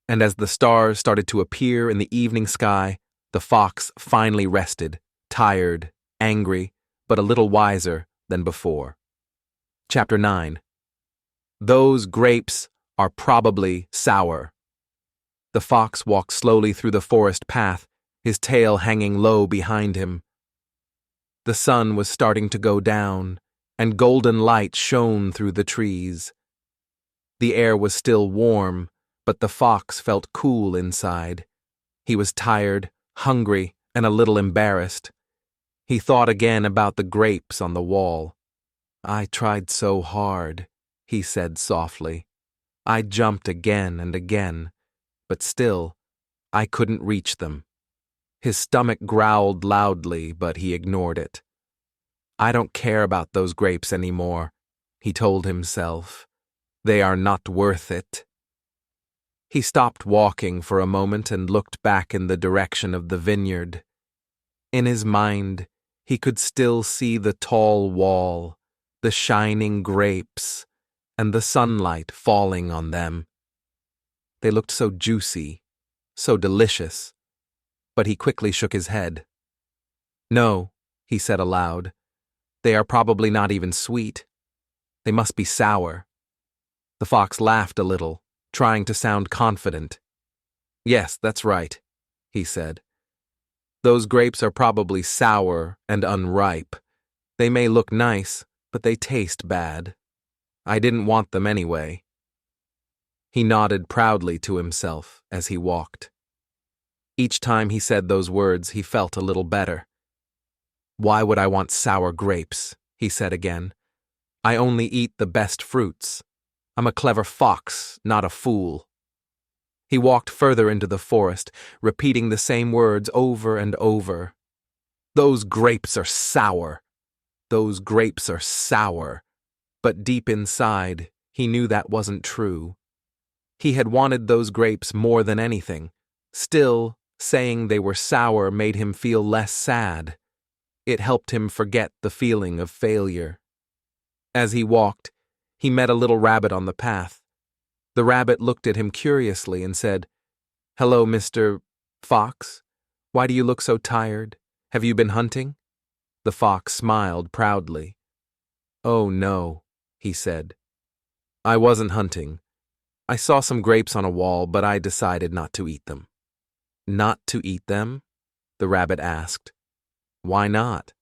And as the stars started to appear in the evening sky, the fox finally rested, tired, angry, but a little wiser than before. Chapter 9. Those grapes are probably sour. The fox walked slowly through the forest path, his tail hanging low behind him. The sun was starting to go down, and golden light shone through the trees. The air was still warm, but the fox felt cool inside. He was tired, hungry, and a little embarrassed. He thought again about the grapes on the wall. "I tried so hard," he said softly. "I jumped again and again, but still, I couldn't reach them." His stomach growled loudly, but he ignored it. "I don't care about those grapes anymore," he told himself. "They are not worth it." He stopped walking for a moment and looked back in the direction of the vineyard. In his mind, he could still see the tall wall, the shining grapes, and the sunlight falling on them. They looked so juicy, so delicious, but he quickly shook his head. "No," he said aloud, "they are probably not even sweet. They must be sour." The fox laughed a little, trying to sound confident. "Yes, that's right," he said. "Those grapes are probably sour and unripe, They may look nice, but they taste bad. I didn't want them anyway. He nodded proudly to himself as he walked. Each time he said those words, he felt a little better. Why would I want sour grapes? He said again. I only eat the best fruits. I'm a clever fox, not a fool. He walked further into the forest, repeating the same words over and over. Those grapes are sour. Those grapes are sour. But deep inside, he knew that wasn't true. He had wanted those grapes more than anything. Still, saying they were sour made him feel less sad. It helped him forget the feeling of failure. As he walked, he met a little rabbit on the path. The rabbit looked at him curiously and said, "Hello, Mr. Fox. Why do you look so tired? Have you been hunting?" The fox smiled proudly. "Oh, no," he said. "I wasn't hunting. I saw some grapes on a wall, but I decided not to eat them." "Not to eat them?" the rabbit asked. "Why not?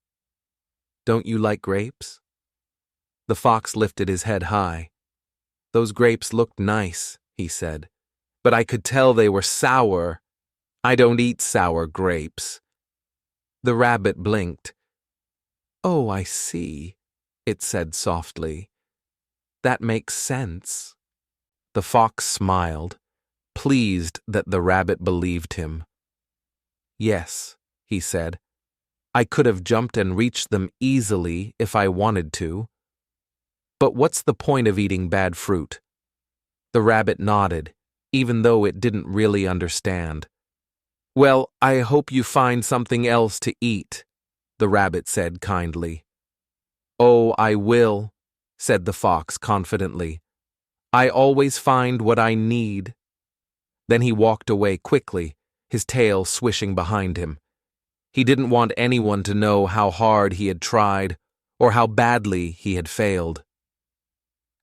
Don't you like grapes?" The fox lifted his head high. "Those grapes looked nice," he said, "but I could tell they were sour. I don't eat sour grapes." The rabbit blinked. "Oh, I see," it said softly. "That makes sense." The fox smiled, pleased that the rabbit believed him. "Yes," he said, "I could have jumped and reached them easily if I wanted to. But what's the point of eating bad fruit?" The rabbit nodded, even though it didn't really understand. "Well, I hope you find something else to eat," the rabbit said kindly. "Oh, I will," said the fox confidently. "I always find what I need." Then he walked away quickly, his tail swishing behind him. He didn't want anyone to know how hard he had tried or how badly he had failed.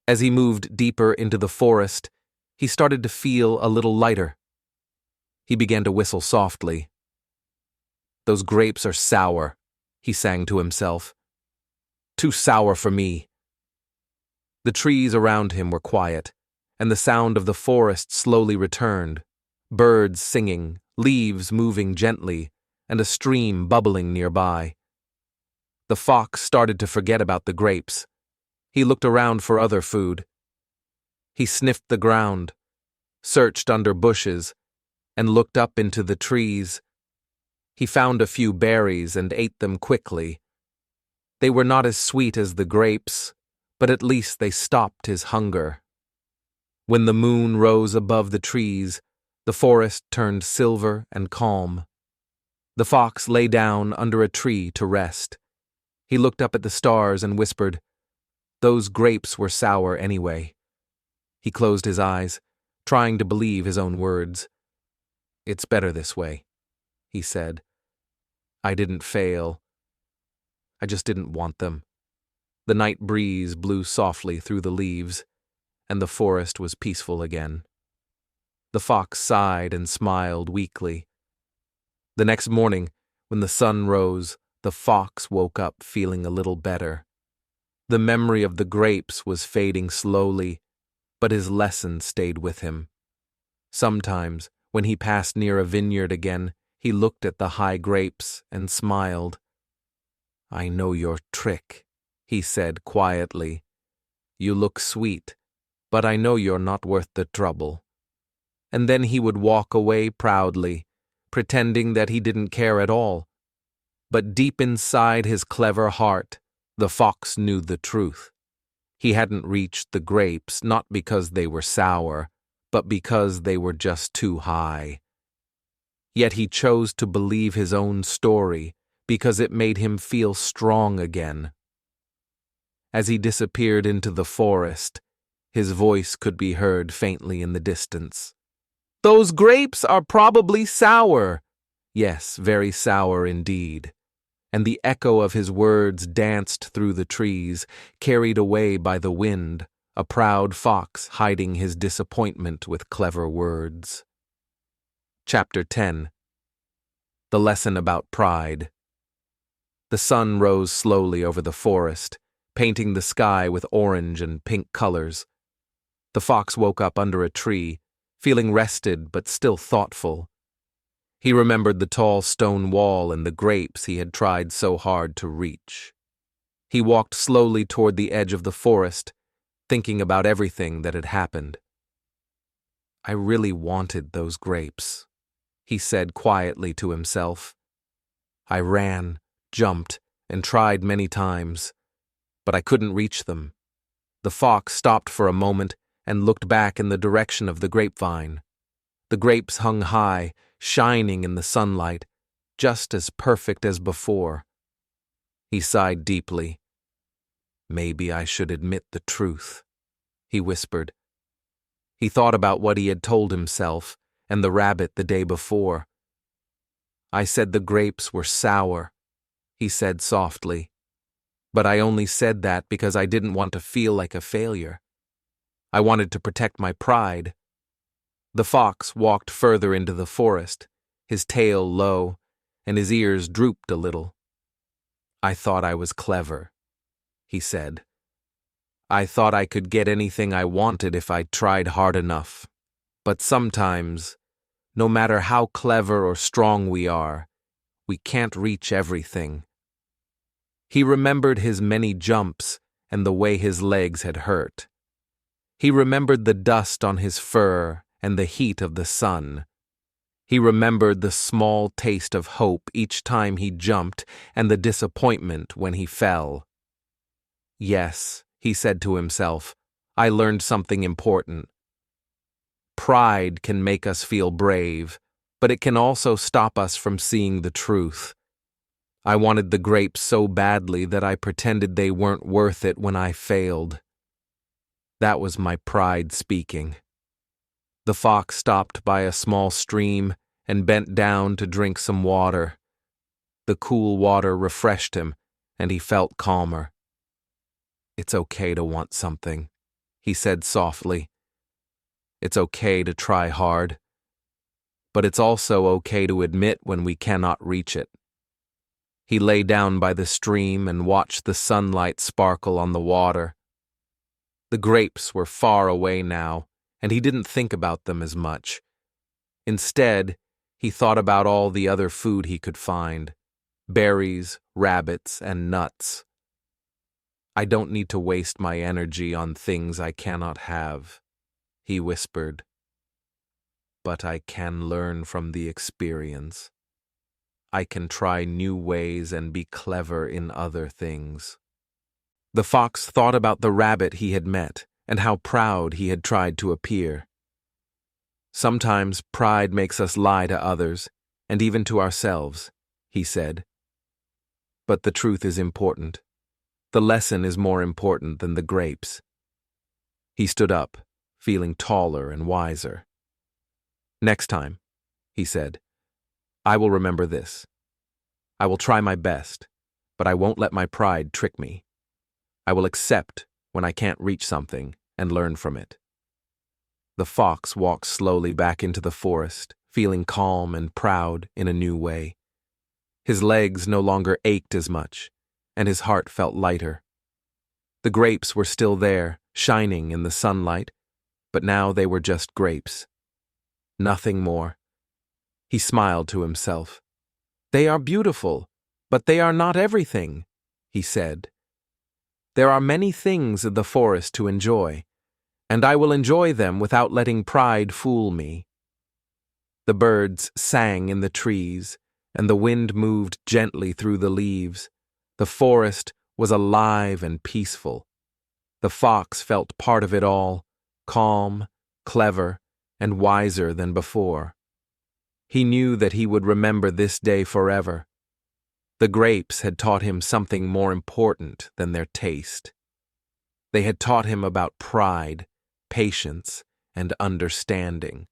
As he moved deeper into the forest, he started to feel a little lighter. He began to whistle softly. "Those grapes are sour," he sang to himself. "Too sour for me." The trees around him were quiet, and the sound of the forest slowly returned, birds singing, leaves moving gently, and a stream bubbling nearby. The fox started to forget about the grapes. He looked around for other food. He sniffed the ground, searched under bushes, and looked up into the trees. He found a few berries and ate them quickly. They were not as sweet as the grapes, but at least they stopped his hunger. When the moon rose above the trees, the forest turned silver and calm. The fox lay down under a tree to rest. He looked up at the stars and whispered, "Those grapes were sour anyway." He closed his eyes, trying to believe his own words. "It's better this way," he said. "I didn't fail. I just didn't want them." The night breeze blew softly through the leaves, and the forest was peaceful again. The fox sighed and smiled weakly. The next morning, when the sun rose, the fox woke up feeling a little better. The memory of the grapes was fading slowly, but his lesson stayed with him. Sometimes, when he passed near a vineyard again, he looked at the high grapes and smiled. "I know your trick," he said quietly. "You look sweet, but I know you're not worth the trouble." And then he would walk away proudly, pretending that he didn't care at all. But deep inside his clever heart, the fox knew the truth. He hadn't reached the grapes not because they were sour, but because they were just too high. Yet he chose to believe his own story because it made him feel strong again. As he disappeared into the forest, his voice could be heard faintly in the distance. "Those grapes are probably sour." Yes, very sour indeed. And the echo of his words danced through the trees, carried away by the wind, a proud fox hiding his disappointment with clever words. Chapter 10. The Lesson About Pride. The sun rose slowly over the forest, painting the sky with orange and pink colors. The fox woke up under a tree, feeling rested but still thoughtful. He remembered the tall stone wall and the grapes he had tried so hard to reach. He walked slowly toward the edge of the forest, thinking about everything that had happened. "I really wanted those grapes," he said quietly to himself. "I ran, jumped, and tried many times, but I couldn't reach them." The fox stopped for a moment and looked back in the direction of the grapevine. The grapes hung high, shining in the sunlight, just as perfect as before. He sighed deeply. "Maybe I should admit the truth," he whispered. He thought about what he had told himself and the rabbit the day before. "I said the grapes were sour," he said softly. "But I only said that because I didn't want to feel like a failure. I wanted to protect my pride." The fox walked further into the forest, his tail low, and his ears drooped a little. "I thought I was clever," he said. "I thought I could get anything I wanted if I tried hard enough. But sometimes, no matter how clever or strong we are, we can't reach everything." He remembered his many jumps and the way his legs had hurt. He remembered the dust on his fur and the heat of the sun. He remembered the small taste of hope each time he jumped and the disappointment when he fell. "Yes," he said to himself, "I learned something important. Pride can make us feel brave, but it can also stop us from seeing the truth. I wanted the grapes so badly that I pretended they weren't worth it when I failed. That was my pride speaking." The fox stopped by a small stream and bent down to drink some water. The cool water refreshed him, and he felt calmer. "It's okay to want something," he said softly. "It's okay to try hard. But it's also okay to admit when we cannot reach it." He lay down by the stream and watched the sunlight sparkle on the water. The grapes were far away now, and he didn't think about them as much. Instead, he thought about all the other food he could find: berries, rabbits, and nuts. "I don't need to waste my energy on things I cannot have," he whispered. "But I can learn from the experience. I can try new ways and be clever in other things." The fox thought about the rabbit he had met and how proud he had tried to appear. "Sometimes pride makes us lie to others, and even to ourselves," he said. "But the truth is important. The lesson is more important than the grapes." He stood up, feeling taller and wiser. "Next time," he said, "I will remember this. I will try my best, but I won't let my pride trick me. I will accept when I can't reach something and learn from it." The fox walked slowly back into the forest, feeling calm and proud in a new way. His legs no longer ached as much, and his heart felt lighter. The grapes were still there, shining in the sunlight, but now they were just grapes. Nothing more. He smiled to himself. "They are beautiful, but they are not everything," he said. "There are many things in the forest to enjoy, and I will enjoy them without letting pride fool me." The birds sang in the trees, and the wind moved gently through the leaves. The forest was alive and peaceful. The fox felt part of it all, calm, clever, and wiser than before. He knew that he would remember this day forever. The grapes had taught him something more important than their taste. They had taught him about pride, patience, and understanding.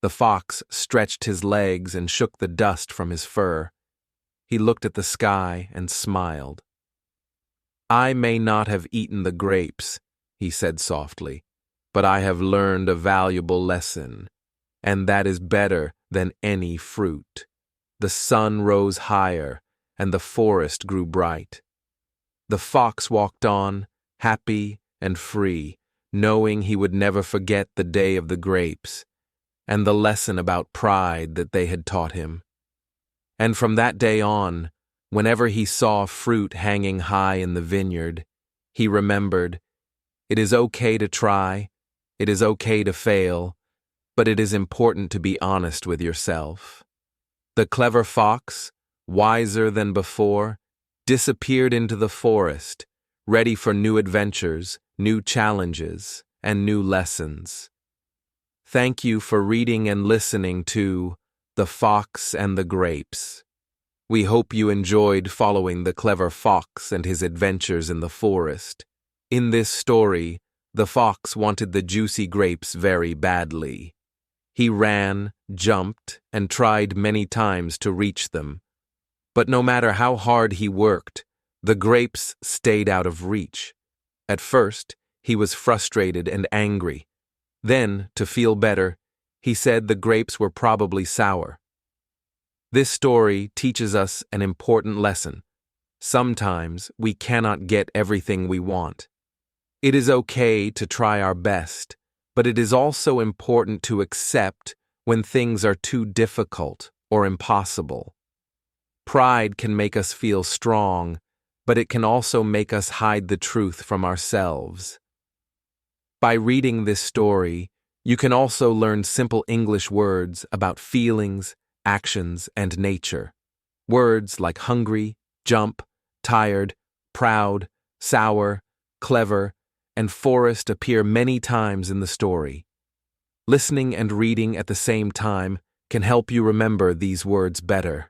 The fox stretched his legs and shook the dust from his fur. He looked at the sky and smiled. "I may not have eaten the grapes," he said softly, "but I have learned a valuable lesson, and that is better than any fruit." The sun rose higher, and the forest grew bright. The fox walked on, happy and free, knowing he would never forget the day of the grapes and the lesson about pride that they had taught him. And from that day on, whenever he saw fruit hanging high in the vineyard, he remembered, it is okay to try, it is okay to fail, but it is important to be honest with yourself. The clever fox, wiser than before, disappeared into the forest, ready for new adventures, new challenges, and new lessons. Thank you for reading and listening to The Fox and the Grapes. We hope you enjoyed following the clever fox and his adventures in the forest. In this story, the fox wanted the juicy grapes very badly. He ran, jumped, and tried many times to reach them. But no matter how hard he worked, the grapes stayed out of reach. At first, he was frustrated and angry. Then, to feel better, he said the grapes were probably sour. This story teaches us an important lesson. Sometimes we cannot get everything we want. It is okay to try our best, but it is also important to accept when things are too difficult or impossible. Pride can make us feel strong, but it can also make us hide the truth from ourselves. By reading this story, you can also learn simple English words about feelings, actions, and nature. Words like hungry, jump, tired, proud, sour, clever, and forest appear many times in the story. Listening and reading at the same time can help you remember these words better.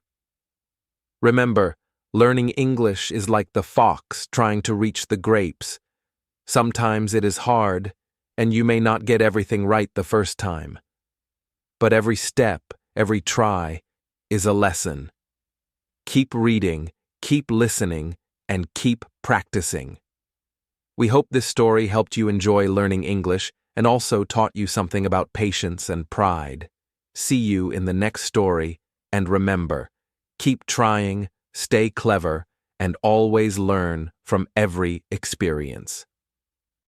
Remember, learning English is like the fox trying to reach the grapes. Sometimes it is hard, and you may not get everything right the first time. But every step, every try, is a lesson. Keep reading, keep listening, and keep practicing. We hope this story helped you enjoy learning English and also taught you something about patience and pride. See you in the next story, and remember, keep trying, stay clever, and always learn from every experience.